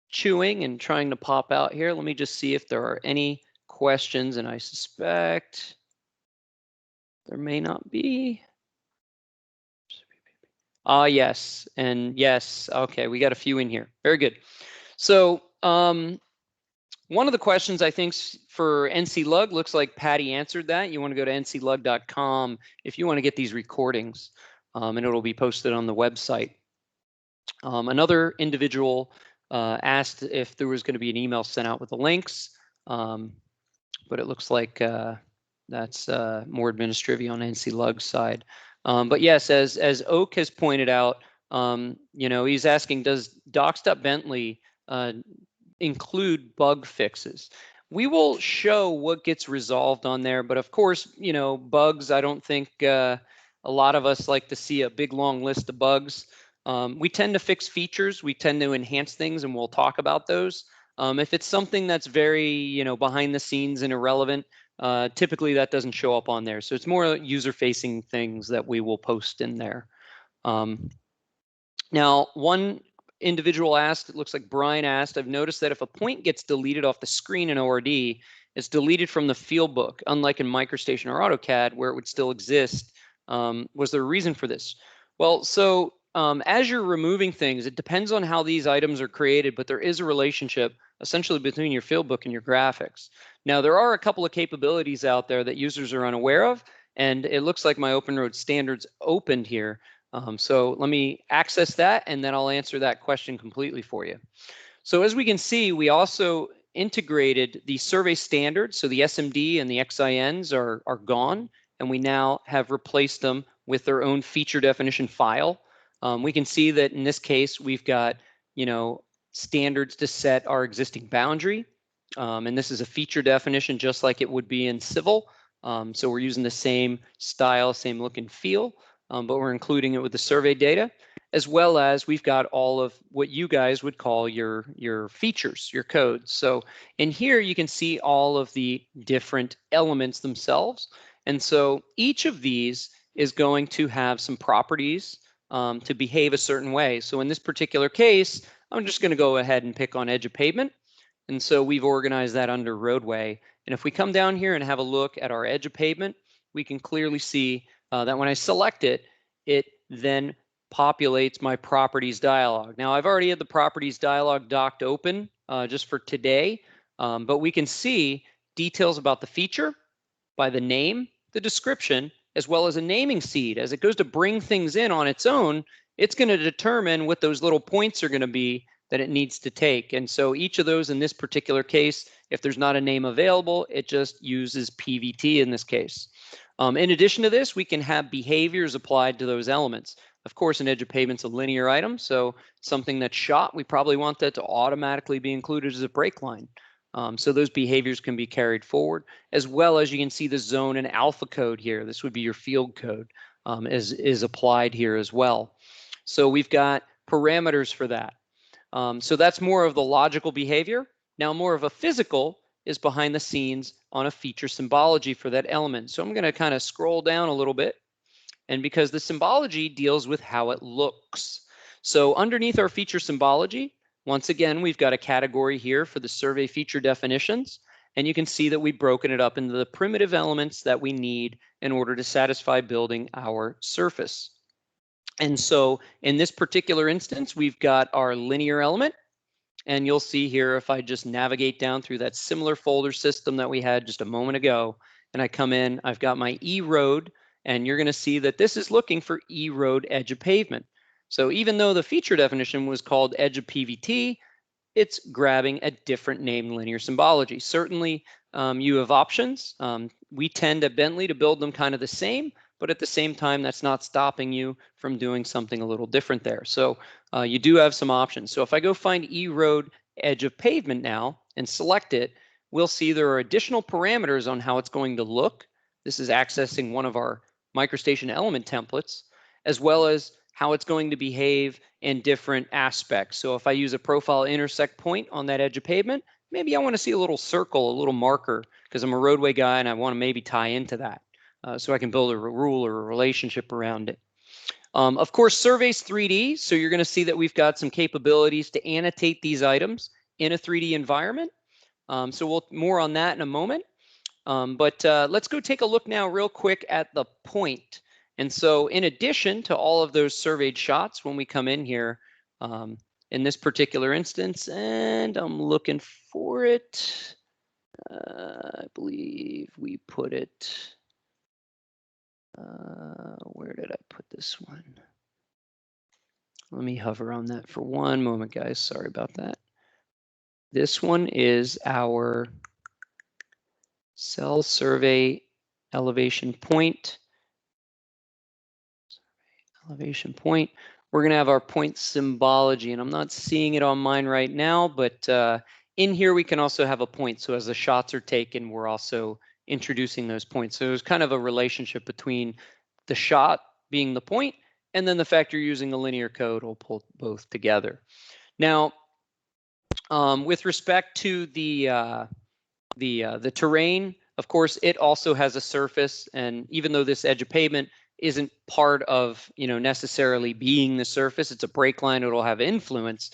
chewing and trying to pop out here, let me just see if there are any questions, and I suspect there may not be. Yes, and yes, okay, we got a few in here. Very good. So one of the questions I think for NCLUG, looks like Patty answered that. You want to go to nclug.com if you want to get these recordings, and it'll be posted on the website. Another individual asked if there was going to be an email sent out with the links, but it looks like that's more administrative on NCLUG's side. But yes, as Oak has pointed out, you know, he's asking, does docs.bentley include bug fixes? We will show what gets resolved on there, but of course, you know, bugs, I don't think a lot of us like to see a big long list of bugs. We tend to fix features, we tend to enhance things, and we'll talk about those. If it's something that's very, you know, behind the scenes and irrelevant, typically that doesn't show up on there. So it's more user-facing things that we will post in there. Now, one individual asked, it looks like Brian asked, I've noticed that if a point gets deleted off the screen in ORD, it's deleted from the field book, unlike in MicroStation or AutoCAD where it would still exist. Was there a reason for this? Well, so as you're removing things, it depends on how these items are created, but there is a relationship essentially between your field book and your graphics. Now, there are a couple of capabilities out there that users are unaware of, and it looks like my OpenRoad standards opened here. So let me access that, and then I'll answer that question completely for you. So as we can see, we also integrated the survey standards. So the SMD and the XINs are gone, and we now have replaced them with their own feature definition file. We can see that in this case, we've got, you know, standards to set our existing boundary. And this is a feature definition just like it would be in civil. So we're using the same style, same look and feel, but we're including it with the survey data, as well as we've got all of what you guys would call your features, your codes. So in here, you can see all of the different elements themselves. And so each of these is going to have some properties to behave a certain way. So in this particular case, I'm just going to go ahead and pick on edge of pavement. And so we've organized that under roadway. And if we come down here and have a look at our edge of pavement, we can clearly see that when I select it, it then populates my properties dialog. Now, I've already had the properties dialog docked open just for today, but we can see details about the feature by the name, the description, as well as a naming seed. As it goes to bring things in on its own, it's going to determine what those little points are going to be that it needs to take. And so each of those in this particular case, if there's not a name available, it just uses PVT in this case. In addition to this, we can have behaviors applied to those elements. Of course, an edge of pavement's a linear item, so something that's shot, we probably want that to automatically be included as a break line. So those behaviors can be carried forward, as well as you can see the zone and alpha code here. This would be your field code is applied here as well. So we've got parameters for that. So that's more of the logical behavior. Now more of a physical is behind the scenes on a feature symbology for that element. So I'm going to kind of scroll down a little bit, and because the symbology deals with how it looks. So underneath our feature symbology, once again, we've got a category here for the survey feature definitions, and you can see that we've broken it up into the primitive elements that we need in order to satisfy building our surface. And so in this particular instance, we've got our linear element, and you'll see here if I just navigate down through that similar folder system that we had just a moment ago, and I come in, I've got my E-road, and you're going to see that this is looking for E-road edge of pavement. So even though the feature definition was called edge of PVT, it's grabbing a different name linear symbology. Certainly, you have options. We tend at Bentley to build them kind of the same, but at the same time, that's not stopping you from doing something a little different there. So you do have some options. So if I go find E-road edge of pavement now and select it, we'll see there are additional parameters on how it's going to look. This is accessing one of our MicroStation element templates, as well as how it's going to behave in different aspects. So if I use a profile intersect point on that edge of pavement, maybe I want to see a little circle, a little marker, because I'm a roadway guy and I want to maybe tie into that so I can build a rule or a relationship around it. Of course, survey's 3D, so you're going to see that we've got some capabilities to annotate these items in a 3D environment. So we'll more on that in a moment. But let's go take a look now real quick at the point. And so in addition to all of those surveyed shots, when we come in here in this particular instance, and I'm looking for it, I believe we put it, where did I put this one? Let me hover on that for one moment, guys. Sorry about that. This one is our cell survey elevation point. Elevation point. We're going to have our point symbology, and I'm not seeing it on mine right now, but in here we can also have a point. So as the shots are taken, we're also introducing those points. So there's kind of a relationship between the shot being the point, and then the fact you're using the linear code will pull both together. Now, with respect to the terrain, of course, it also has a surface, and even though this edge of pavement isn't part of, necessarily being the surface, it's a break line, it'll have influence.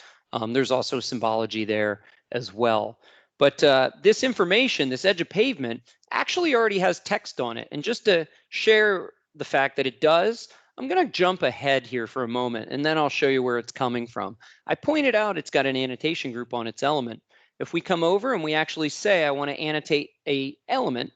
There's also symbology there as well. But this information, this edge of pavement, actually already has text on it. And just to share the fact that it does, I'm going to jump ahead here for a moment, and then I'll show you where it's coming from. I pointed out it's got an annotation group on its element. If we come over and we actually say, I want to annotate a element,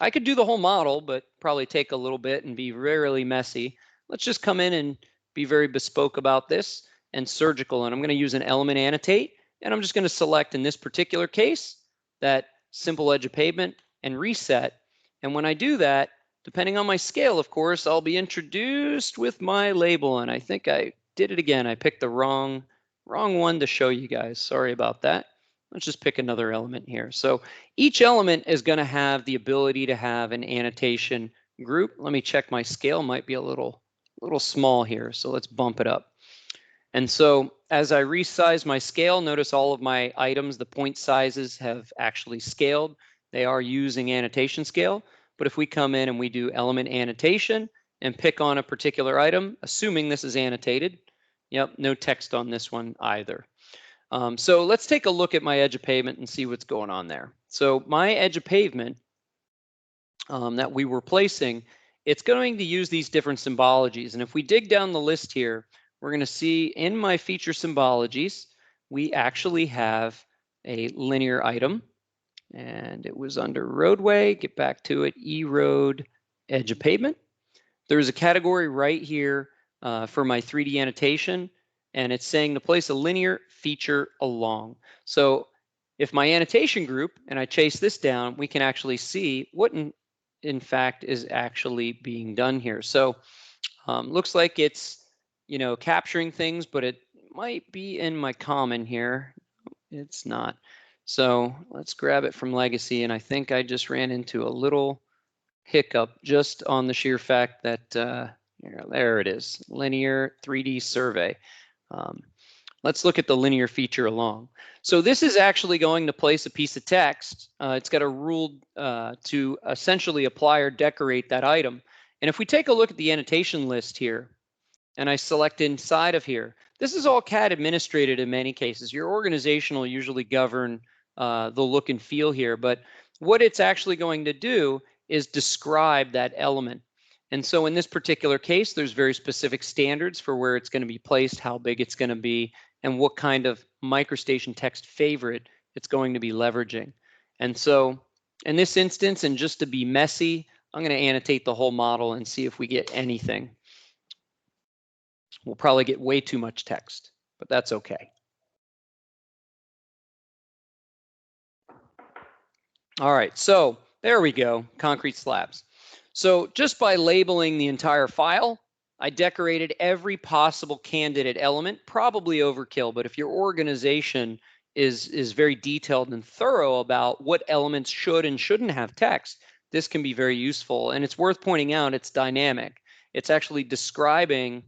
I could do the whole model, but probably take a little bit and be really messy. Let's just come in and be very bespoke about this and surgical. And I'm going to use an element annotate, and I'm just going to select, in this particular case, that simple edge of pavement and reset. And when I do that, depending on my scale, of course, I'll be introduced with my label. And I think I did it again. I picked the wrong one to show you guys. Sorry about that. Let's just pick another element here. So each element is going to have the ability to have an annotation group. Let me check my scale, might be a little small here. So let's bump it up. And so as I resize my scale, notice all of my items, the point sizes have actually scaled. They are using annotation scale. But if we come in and we do element annotation and pick on a particular item, assuming this is annotated, yep, no text on this one either. So let's take a look at my edge of pavement and see what's going on there. So my edge of pavement that we were placing, it's going to use these different symbologies. And if we dig down the list here, we're going to see in my feature symbologies, we actually have a linear item. And it was under roadway, get back to it, E-road edge of pavement. There's a category right here for my 3D annotation, and it's saying to place a linear feature along. So if my annotation group, and I chase this down, we can actually see what in fact is actually being done here. So looks like it's, capturing things, but it might be in my common here. It's not. So let's grab it from legacy, and I think I just ran into a little hiccup just on the sheer fact that there it is, linear 3D survey. Let's look at the linear feature along. So this is actually going to place a piece of text. It's got a rule to essentially apply or decorate that item. And if we take a look at the annotation list here, and I select inside of here, this is all CAD administrated in many cases. Your organization will usually govern the look and feel here, but what it's actually going to do is describe that element. And so in this particular case, there's very specific standards for where it's going to be placed, how big it's going to be, and what kind of MicroStation text favorite it's going to be leveraging. And so in this instance, and just to be messy, I'm going to annotate the whole model and see if we get anything. We'll probably get way too much text, but that's okay. All right, so there we go, concrete slabs. So just by labeling the entire file, I decorated every possible candidate element, probably overkill, but if your organization is very detailed and thorough about what elements should and shouldn't have text, this can be very useful. And it's worth pointing out it's dynamic. It's actually describing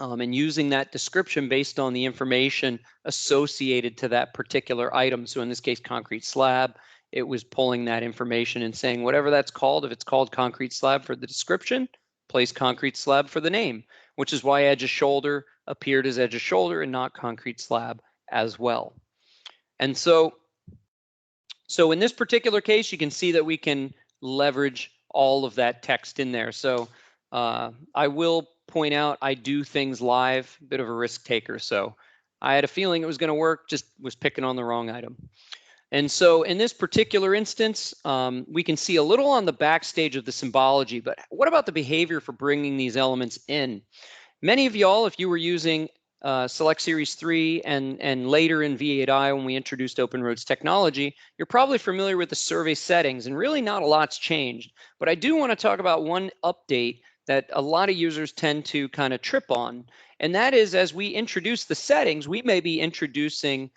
and using that description based on the information associated to that particular item. So in this case, concrete slab, it was pulling that information and saying whatever that's called, if it's called concrete slab for the description, place concrete slab for the name, which is why edge of shoulder appeared as edge of shoulder and not concrete slab as well. And so in this particular case, you can see that we can leverage all of that text in there. So I will point out I do things live, a bit of a risk taker. So I had a feeling it was going to work, just was picking on the wrong item. And so in this particular instance, we can see a little on the backstage of the symbology, but what about the behavior for bringing these elements in? Many of y'all, if you were using Select Series 3 and later in V8i when we introduced OpenRoad's technology, you're probably familiar with the survey settings, and really not a lot's changed. But I do want to talk about one update that a lot of users tend to kind of trip on, and that is as we introduce the settings, we may be introducing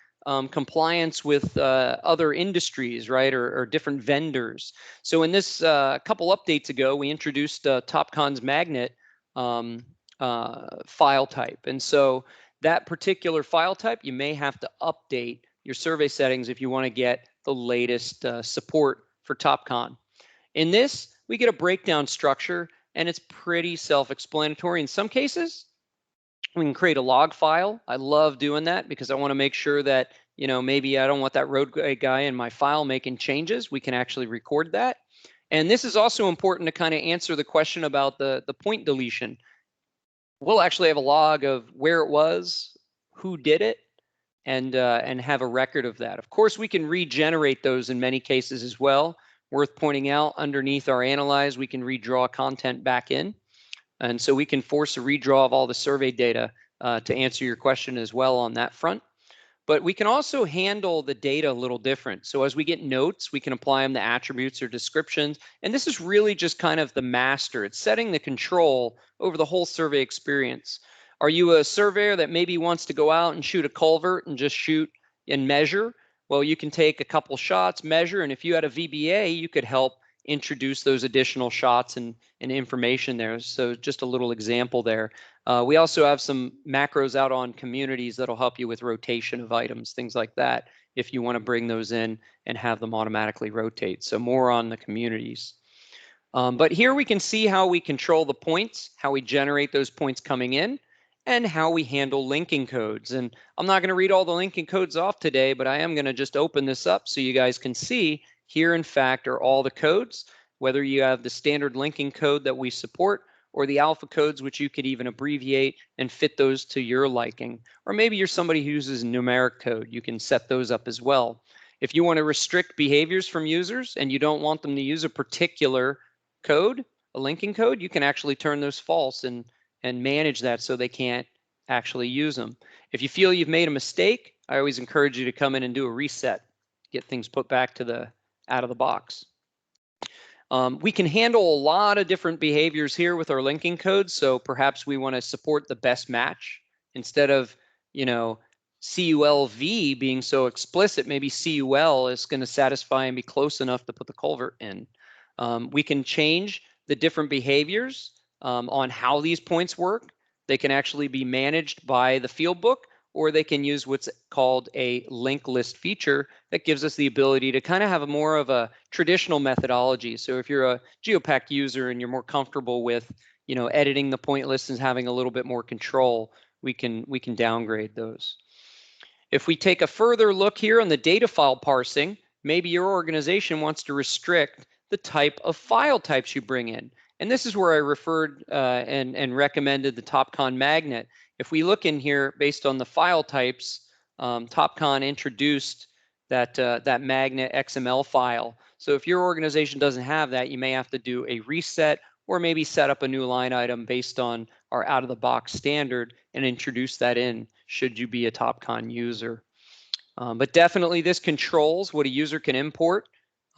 compliance with other industries, right, or different vendors. So in this couple updates ago, we introduced TopCon's magnet file type. And so that particular file type, you may have to update your survey settings if you want to get the latest support for TopCon. In this, we get a breakdown structure, and it's pretty self-explanatory. In some cases, we can create a log file. I love doing that because I want to make sure that, maybe I don't want that road guy in my file making changes. We can actually record that. And this is also important to kind of answer the question about the point deletion. We'll actually have a log of where it was, who did it, and have a record of that. Of course, we can regenerate those in many cases as well. Worth pointing out, underneath our analyze, we can redraw content back in. And so we can force a redraw of all the survey data to answer your question as well on that front. But we can also handle the data a little different. So as we get notes, we can apply them to attributes or descriptions. And this is really just kind of the master. It's setting the control over the whole survey experience. Are you a surveyor that maybe wants to go out and shoot a culvert and just shoot and measure? Well, you can take a couple shots, measure, and if you had a VBA, you could help introduce those additional shots and information there. So just a little example there. We also have some macros out on communities that'll help you with rotation of items, things like that, if you want to bring those in and have them automatically rotate. So more on the communities. But here we can see how we control the points, how we generate those points coming in, and how we handle linking codes. And I'm not going to read all the linking codes off today, but I am going to just open this up so you guys can see here, in fact, are all the codes, whether you have the standard linking code that we support or the alpha codes, which you could even abbreviate and fit those to your liking. Or maybe you're somebody who uses numeric code. You can set those up as well. If you want to restrict behaviors from users and you don't want them to use a particular code, a linking code, you can actually turn those false and manage that so they can't actually use them. If you feel you've made a mistake, I always encourage you to come in and do a reset, get things put back to out of the box. We can handle a lot of different behaviors here with our linking codes. So perhaps we want to support the best match instead of, CULV being so explicit. Maybe CUL is going to satisfy and be close enough to put the culvert in. We can change the different behaviors on how these points work. They can actually be managed by the field book, or they can use what's called a link list feature that gives us the ability to kind of have more of a traditional methodology. So if you're a Geopack user and you're more comfortable with, editing the point list and having a little bit more control, we can downgrade those. If we take a further look here on the data file parsing, maybe your organization wants to restrict the type of file types you bring in. And this is where I referred and recommended the TopCon magnet. If we look in here based on the file types, TopCon introduced that magnet XML file. So if your organization doesn't have that, you may have to do a reset or maybe set up a new line item based on our out-of-the-box standard and introduce that in should you be a TopCon user. But definitely this controls what a user can import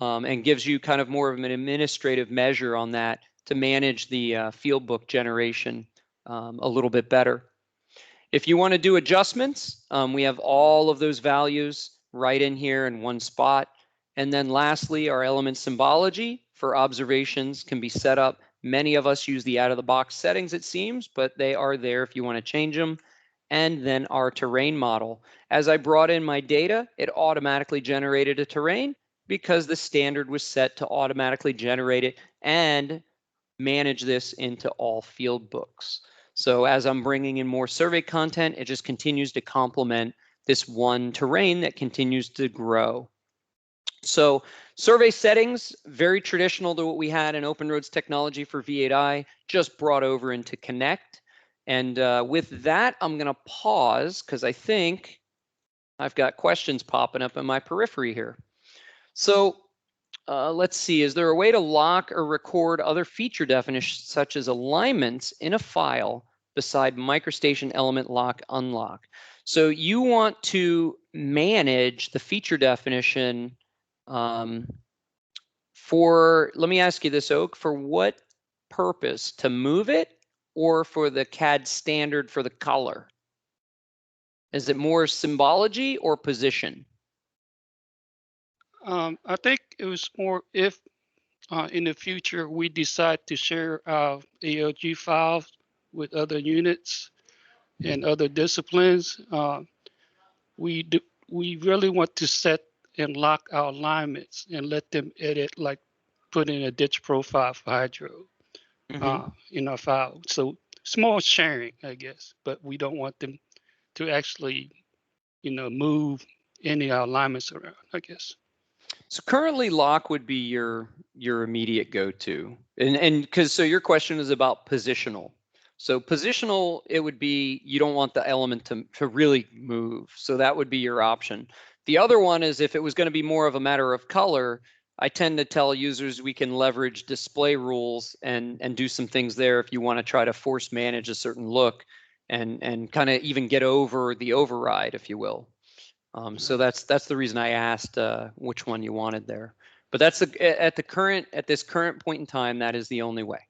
and gives you kind of more of an administrative measure on that to manage the field book generation a little bit better. If you want to do adjustments, we have all of those values right in here in one spot. And then lastly, our element symbology for observations can be set up. Many of us use the out-of-the-box settings, it seems, but they are there if you want to change them. And then our terrain model. As I brought in my data, it automatically generated a terrain because the standard was set to automatically generate it and manage this into all field books. So as I'm bringing in more survey content, it just continues to complement this one terrain that continues to grow. So survey settings, very traditional to what we had in OpenRoad's technology for V8i, just brought over into Connect. And with that, I'm going to pause because I think I've got questions popping up in my periphery here. So let's see, is there a way to lock or record other feature definitions such as alignments in a file beside MicroStation element lock unlock? So you want to manage the feature definition for, let me ask you this, Oak, for what purpose? To move it or for the CAD standard for the color? Is it more symbology or position? I think it was more if in the future we decide to share our ALG files with other units and other disciplines, we really want to set and lock our alignments and let them edit, like put in a ditch profile for hydro in our file. So small sharing, I guess, but we don't want them to actually, move any of our alignments around, I guess. So currently lock would be your immediate go-to. And because so your question is about positional. So positional, it would be you don't want the element to really move. So that would be your option. The other one is if it was going to be more of a matter of color, I tend to tell users we can leverage display rules and do some things there if you want to try to force manage a certain look and kind of even get over the override, if you will. So that's the reason I asked which one you wanted there. But that's at this current point in time, that is the only way.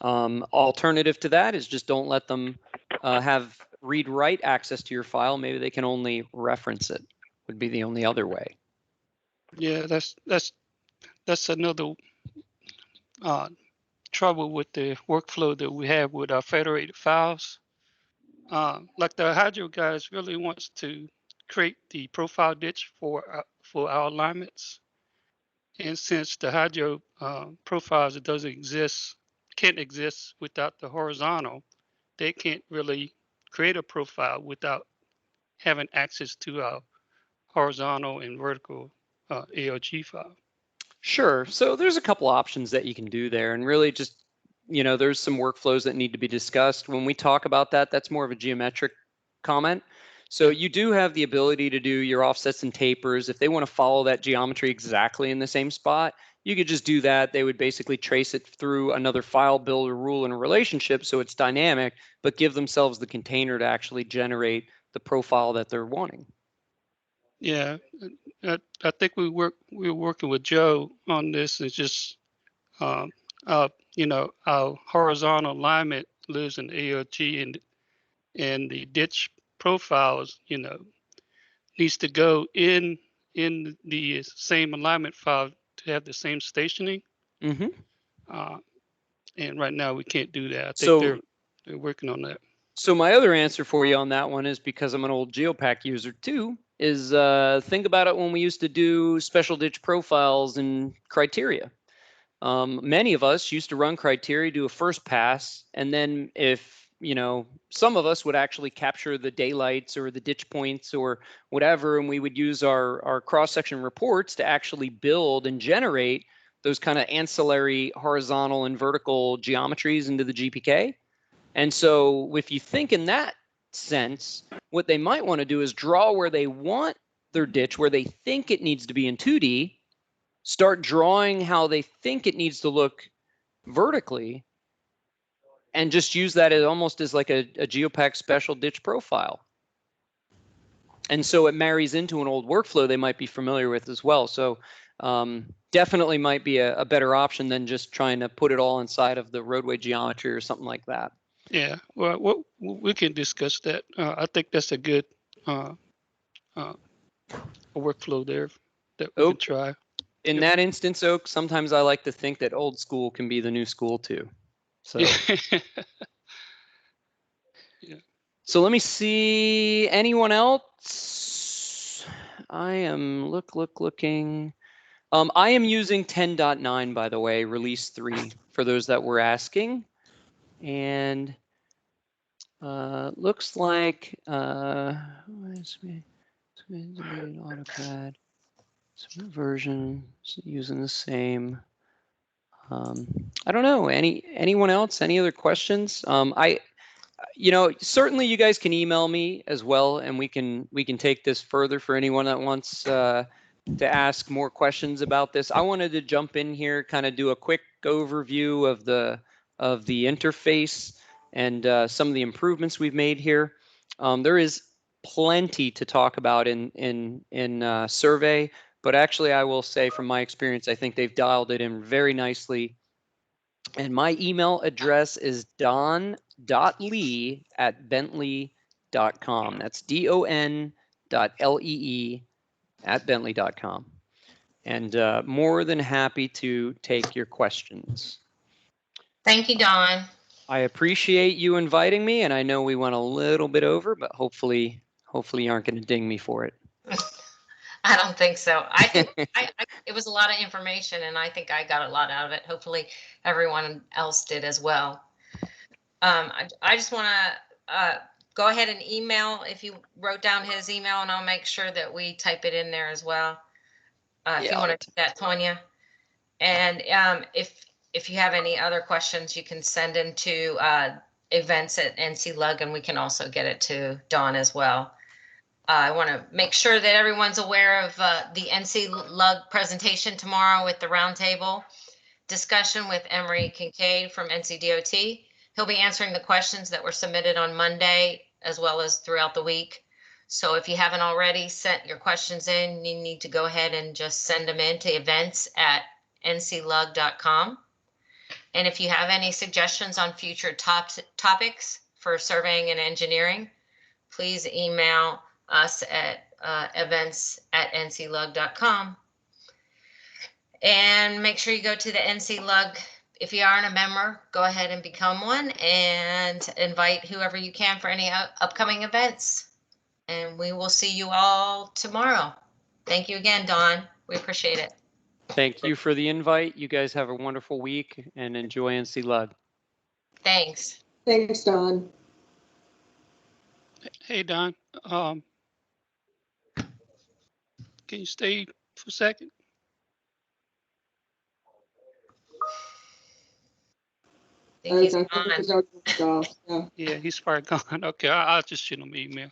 Alternative to that is just don't let them have read-write access to your file. Maybe they can only reference it. Would be the only other way. Yeah, that's another trouble with the workflow that we have with our federated files. Like the Hydro guys really wants to create the profile ditch for our alignments, and since the Hydro profiles can't exist without the horizontal, they can't really create a profile without having access to our horizontal and vertical ALG file. Sure. So there's a couple options that you can do there, and really just, there's some workflows that need to be discussed. When we talk about that, that's more of a geometric comment. So you do have the ability to do your offsets and tapers. If they want to follow that geometry exactly in the same spot, you could just do that. They would basically trace it through another file builder rule and relationship so it's dynamic, but give themselves the container to actually generate the profile that they're wanting. Yeah, I think we were working with Joe on this. It's just, our horizontal alignment lives in ALG, and the ditch profiles, needs to go in the same alignment file to have the same stationing. And right now we can't do that. I think they're working on that. So my other answer for you on that one is, because I'm an old Geopack user too, is think about it when we used to do special ditch profiles and criteria. Many of us used to run criteria, do a first pass, and then if, you know, some of us would actually capture the daylights or the ditch points or whatever, and we would use our cross-section reports to actually build and generate those kind of ancillary horizontal and vertical geometries into the GPK. And so if you think in that sense, what they might want to do is draw where they want their ditch, where they think it needs to be in 2D, start drawing how they think it needs to look vertically, and just use that as almost as like a Geopack special ditch profile. And so it marries into an old workflow they might be familiar with as well. So definitely might be a better option than just trying to put it all inside of the roadway geometry or something like that. Yeah, well, we can discuss that. I think that's a good a workflow there that we can try. In that instance, Oak, sometimes I like to think that old school can be the new school too. So, yeah. So let me see. Anyone else? I am looking. I am using 10.9, by the way, release 3, for those that were asking. And looks like AutoCAD version using the same. I don't know. Anyone else? Any other questions? You know, certainly you guys can email me as well, and we can take this further for anyone that wants to ask more questions about this. I wanted to jump in here, kind of do a quick overview of the interface and some of the improvements we've made here. There is plenty to talk about in survey, but actually I will say from my experience, I think they've dialed it in very nicely. And my email address is don.lee@bentley.com. That's don.lee@bentley.com. And more than happy to take your questions. Thank you, Don. I appreciate you inviting me, and I know we went a little bit over, but hopefully you aren't going to ding me for it. I don't think so. I think it was a lot of information, and I think I got a lot out of it. Hopefully everyone else did as well. I just want to go ahead and email, if you wrote down his email, and I'll make sure that we type it in there as well. If you want to do that, Tonya. And if you have any other questions, you can send them to events at NCLUG, and we can also get it to Dawn as well. I want to make sure that everyone's aware of the NCLUG presentation tomorrow with the roundtable discussion with Emery Kincaid from NCDOT. He'll be answering the questions that were submitted on Monday as well as throughout the week. So if you haven't already sent your questions in, you need to go ahead and just send them in to events@nclug.com. And if you have any suggestions on future topics for surveying and engineering, please email us at events@nclug.com. And make sure you go to the NCLUG. If you aren't a member, go ahead and become one, and invite whoever you can for any upcoming events. And we will see you all tomorrow. Thank you again, Dawn. We appreciate it. Thank you for the invite. You guys have a wonderful week and enjoy NCLUG. Thanks. Thanks, Don. Hey, Don. Can you stay for a second? Okay, I think he's already gone. Yeah, he's probably gone. Okay, I'll just shoot him an email.